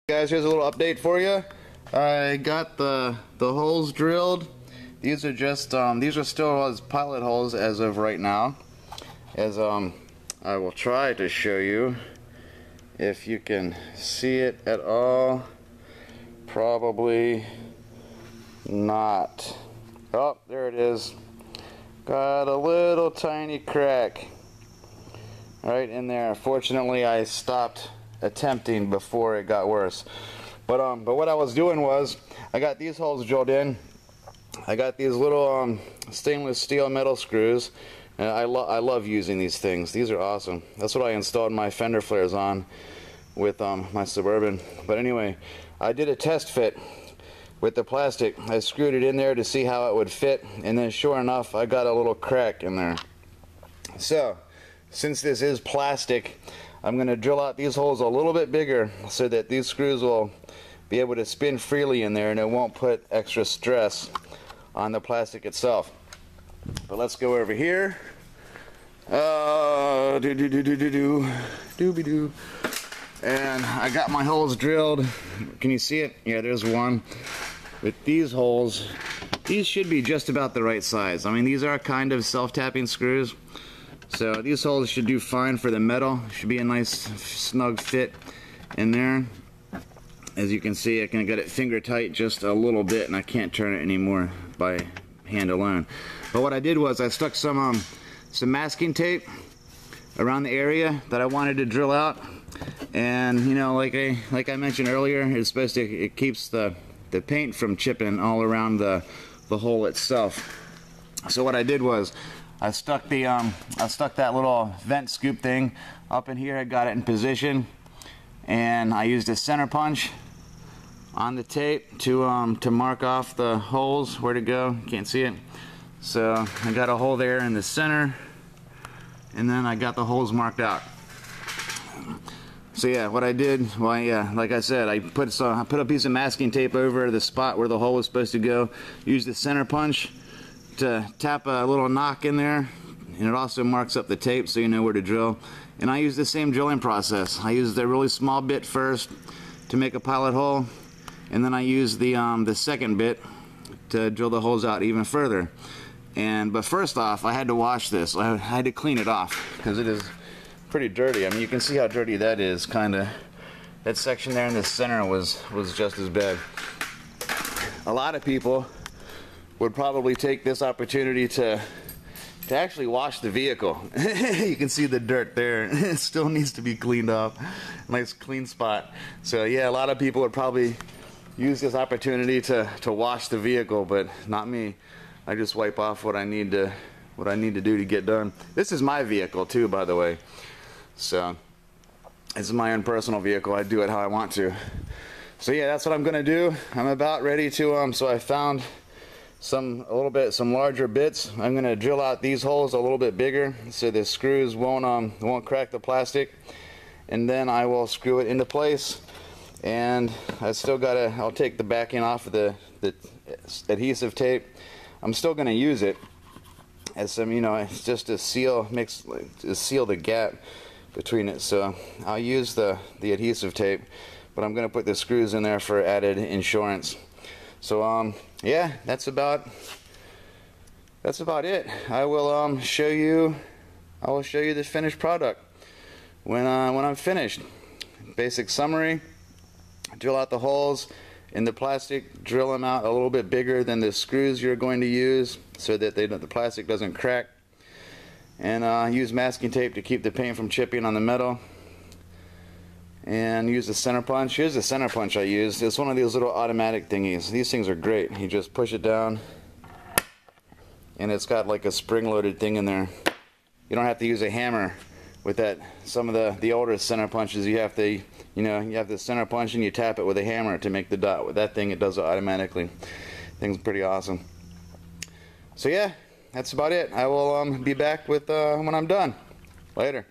Guys, here's a little update for you. I got the holes drilled. These are just these are still as pilot holes as of right now. As I will try to show you if you can see it at all. Probably not. Oh, there it is. Got a little tiny crack right in there. Fortunately, I stopped attempting before it got worse. But what I was doing was I got these holes drilled in. I got these little stainless steel metal screws, and I love using these things. These are awesome. That's what I installed my fender flares on with my Suburban. But anyway, I did a test fit with the plastic. I screwed it in there to see how it would fit, and then sure enough, I got a little crack in there. So since this is plastic, I'm going to drill out these holes a little bit bigger so that these screws will be able to spin freely in there and it won't put extra stress on the plastic itself. But let's go over here. Doobie-doo. And I got my holes drilled. Can you see it? Yeah, there's one. With these holes, these should be just about the right size. I mean, these are kind of self-tapping screws. So these holes should do fine for the metal. Should be a nice snug fit in there. As you can see, I can get it finger tight just a little bit, and I can't turn it anymore by hand alone. But what I did was I stuck some masking tape around the area that I wanted to drill out. And you know, like I mentioned earlier, it keeps the paint from chipping all around the hole itself. So what I did was I stuck that little vent scoop thing up in here. I got it in position, and I used a center punch on the tape to mark off the holes where to go. Can't see it. So I got a hole there in the center, and then I got the holes marked out. So yeah, what I did, well, yeah, like I said, I put a piece of masking tape over the spot where the hole was supposed to go. Used the center punch to tap a little knock in there, and it also marks up the tape so you know where to drill. And I use the same drilling process. I use the really small bit first to make a pilot hole, and then I use the second bit to drill the holes out even further. But first off, I had to wash this. I had to clean it off because it is pretty dirty. I mean, you can see how dirty that is. Kinda, that section there in the center was just as bad. A lot of people would probably take this opportunity to actually wash the vehicle. You can see the dirt there. It still needs to be cleaned off. Nice clean spot. So yeah, a lot of people would probably use this opportunity to wash the vehicle, but not me. I just wipe off what I need to do to get done. This is my vehicle too, by the way. So this is my own personal vehicle. I do it how I want to. So yeah, that's what I'm gonna do. I'm about ready to so I found some larger bits. I'm going to drill out these holes a little bit bigger so the screws won't crack the plastic, and then I will screw it into place. And I'll take the backing off of the adhesive tape. I'm still going to use it as some, you know, it's just to seal the gap between it. So I'll use the adhesive tape, but I'm going to put the screws in there for added insurance. So yeah, that's about it. I will show you the finished product when I'm finished. Basic summary: drill out the holes in the plastic, drill them out a little bit bigger than the screws you're going to use so that the plastic doesn't crack, and use masking tape to keep the paint from chipping on the metal. And use the center punch. Here's the center punch I used. It's one of these little automatic thingies. These things are great. You just push it down, and it's got like a spring-loaded thing in there. You don't have to use a hammer with that. Some of the older center punches, you have to, you have the center punch and you tap it with a hammer to make the dot. With that thing, it does it automatically. Thing's pretty awesome. So yeah, that's about it. I will be back with when I'm done. Later.